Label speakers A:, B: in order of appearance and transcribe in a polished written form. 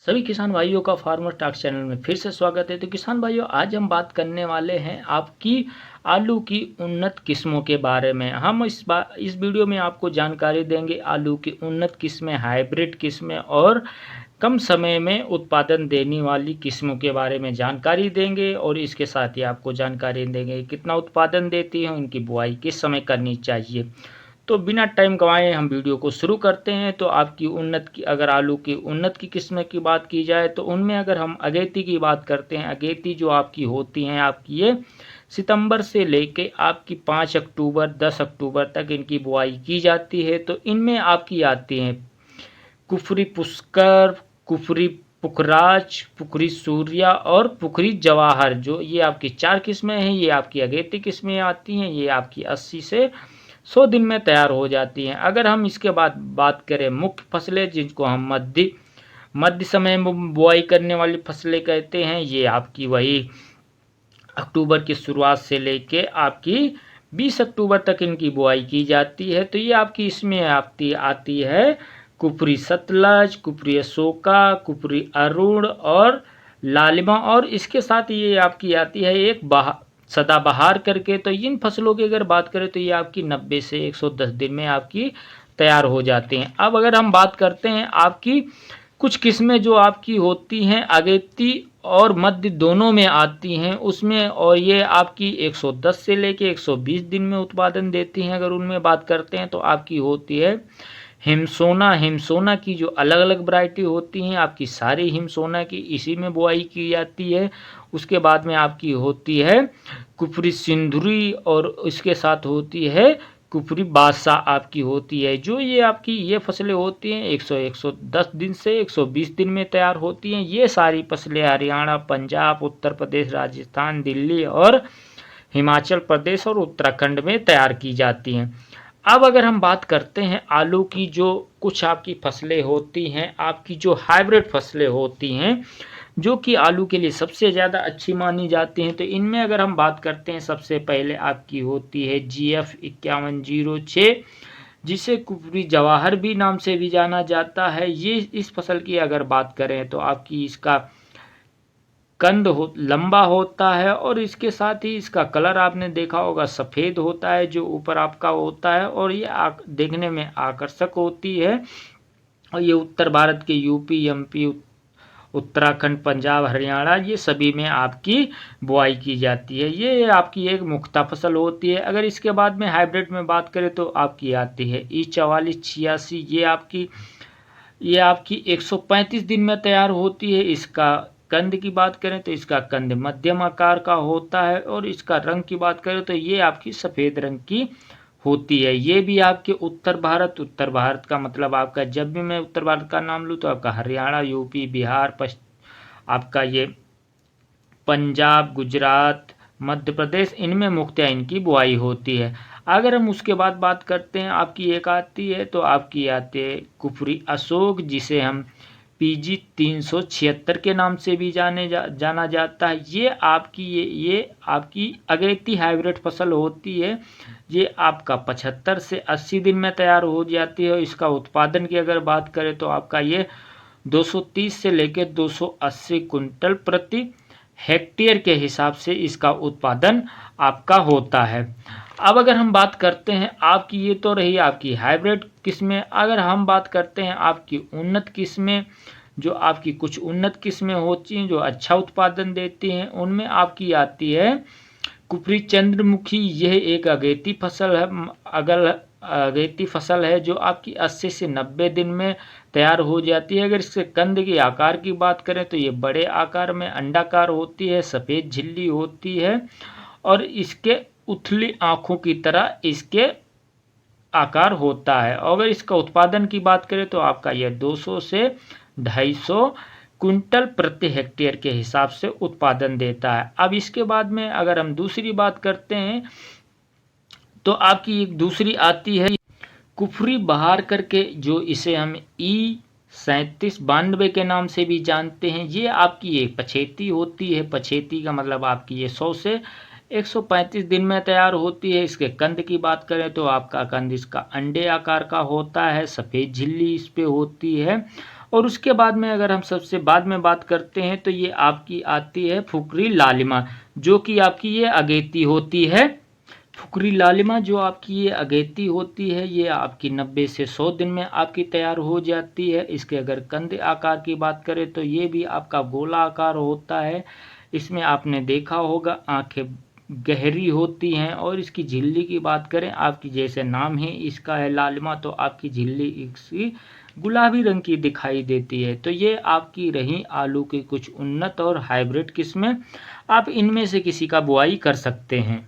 A: सभी किसान भाइयों का फार्मर टॉक चैनल में फिर से स्वागत है। तो किसान भाइयों, आज हम बात करने वाले हैं आपकी आलू की उन्नत किस्मों के बारे में। हम इस वीडियो में आपको जानकारी देंगे आलू की उन्नत किस्में, हाइब्रिड किस्में और कम समय में उत्पादन देने वाली किस्मों के बारे में जानकारी देंगे। और इसके साथ ही आपको जानकारी देंगे कितना उत्पादन देती हैं, इनकी बुआई किस समय करनी चाहिए। तो बिना टाइम गंवाए हम वीडियो को शुरू करते हैं। तो आपकी अगर आलू की उन्नत की किस्म की बात की जाए तो उनमें अगर हम अगेती की बात करते हैं, अगेती जो आपकी होती हैं, आपकी ये सितंबर से लेके आपकी 5 अक्टूबर 10 अक्टूबर तक इनकी बुआई की जाती है। तो इनमें आपकी आती हैं कुफरी पुष्कर, कुफरी पुखराज, पुखरी सूर्या और पुखरी जवाहर। जो ये आपकी 4 किस्में हैं, ये आपकी अगेती किस्में आती हैं। ये आपकी 80 से 100 दिन में तैयार हो जाती हैं। अगर हम इसके बाद बात करें मुख्य फसलें, जिनको हम मध्य समय में बुआई करने वाली फसलें कहते हैं, ये आपकी वही अक्टूबर की शुरुआत से लेके आपकी 20 अक्टूबर तक इनकी बुआई की जाती है। तो ये आपकी इसमें आती है कुफरी सतलज, कुफरी अशोका, कुफरी अरुण और लालिमा। और इसके साथ ये आपकी आती है एक सदाबहार करके। तो इन फसलों की अगर बात करें तो ये आपकी 90 से 110 दिन में आपकी तैयार हो जाते हैं। अब अगर हम बात करते हैं आपकी कुछ किस्में जो आपकी होती हैं अगेती और मध्य दोनों में आती हैं उसमें, और ये आपकी 110 से लेके 120 दिन में उत्पादन देती हैं। अगर उनमें बात करते हैं तो आपकी होती है हिमसोना की जो अलग अलग वैरायटी होती हैं, आपकी सारी हिमसोना की इसी में बुआई की जाती है। उसके बाद में आपकी होती है कुफरी सिंधुरी और इसके साथ होती है कुफरी बादशाह आपकी होती है। जो ये आपकी ये फसलें होती हैं 110 दिन से 120 दिन में तैयार होती हैं। ये सारी फसलें हरियाणा, पंजाब, उत्तर प्रदेश, राजस्थान, दिल्ली और हिमाचल प्रदेश और उत्तराखंड में तैयार की जाती हैं। अब अगर हम बात करते हैं आलू की, जो कुछ आपकी फसलें होती हैं, आपकी जो हाइब्रिड फसलें होती हैं जो कि आलू के लिए सबसे ज़्यादा अच्छी मानी जाती हैं, तो इनमें अगर हम बात करते हैं सबसे पहले आपकी होती है GF 5106, जिसे कुफरी जवाहर भी नाम से भी जाना जाता है। ये इस फसल की अगर बात करें तो आपकी इसका लंबा होता है और इसके साथ ही इसका कलर आपने देखा होगा सफ़ेद होता है जो ऊपर आपका होता है, और ये देखने में आकर्षक होती है। और ये उत्तर भारत के यूपी, MP, उत्तराखंड, पंजाब, हरियाणा, ये सभी में आपकी बुआई की जाती है। ये आपकी एक मुख्य फसल होती है। अगर इसके बाद में हाइब्रिड में बात करें तो आपकी आती है E4486। ये आपकी 135 दिन में तैयार होती है। इसका कंद की बात करें तो इसका कंद मध्यम आकार का होता है, और इसका रंग की बात करें तो ये आपकी सफ़ेद रंग की होती है। ये भी आपके उत्तर भारत का मतलब आपका, जब भी मैं उत्तर भारत का नाम लूँ तो आपका हरियाणा, यूपी, बिहार, आपका ये पंजाब, गुजरात, मध्य प्रदेश, इनमें मुख्यतः इनकी बुआई होती है। अगर हम उसके बाद बात करते हैं आपकी एक आती है तो आपकी आती है कुफरी अशोक, जिसे हम PG 376 के नाम से भी जाना जाता है। ये आपकी अगेती हाइब्रिड फसल होती है। ये आपका 75 से 80 दिन में तैयार हो जाती है। इसका उत्पादन की अगर बात करें तो आपका ये 230 से लेकर 280 कुंटल प्रति हेक्टेयर के हिसाब से इसका उत्पादन आपका होता है। अब अगर हम बात करते हैं आपकी, ये तो रही आपकी हाइब्रिड किस्में। अगर हम बात करते हैं आपकी उन्नत किस्में, जो आपकी कुछ उन्नत किस्में होती हैं जो अच्छा उत्पादन देती हैं, उनमें आपकी आती है कुफरी चंद्रमुखी। यह एक अगेती फसल है जो आपकी 80 से 90 दिन में तैयार हो जाती है। अगर इसके कंद के आकार की बात करें तो ये बड़े आकार में अंडाकार होती है, सफ़ेद झिल्ली होती है, और इसके उथली आँखों की तरह इसके आकार होता है। अगर इसका उत्पादन की बात करें तो आपका यह 200 से 250 कुंटल प्रति हेक्टेयर के हिसाब से उत्पादन देता है। अब इसके बाद में अगर हम दूसरी बात करते हैं तो आपकी एक दूसरी आती है कुफरी बहार करके, जो इसे हम E3792 के नाम से भी जानते हैं। ये आपकी एक पछेती होती है। पछेती का मतलब आपकी ये 100 से 135 दिन में तैयार होती है। इसके कंद की बात करें तो आपका कंद इसका अंडे आकार का होता है, सफ़ेद झिल्ली इस पे होती है, और उसके बाद में अगर हम सबसे बाद में बात करते हैं तो ये आपकी आती है फुकरी लालिमा, जो कि आपकी ये अगेती होती है। फुकरी लालिमा जो आपकी ये अगेती होती है, ये आपकी 90 से 100 दिन में आपकी तैयार हो जाती है। इसके अगर कंधे आकार की बात करें तो ये भी आपका गोला आकार होता है। इसमें आपने देखा होगा आंखें गहरी होती हैं, और इसकी झिल्ली की बात करें, आपकी जैसे नाम है इसका है लालिमा, तो आपकी झिल्ली इसकी गुलाबी रंग की दिखाई देती है। तो ये आपकी रही आलू की कुछ उन्नत और हाइब्रिड किस्में। आप इनमें से किसी का बुआई कर सकते हैं।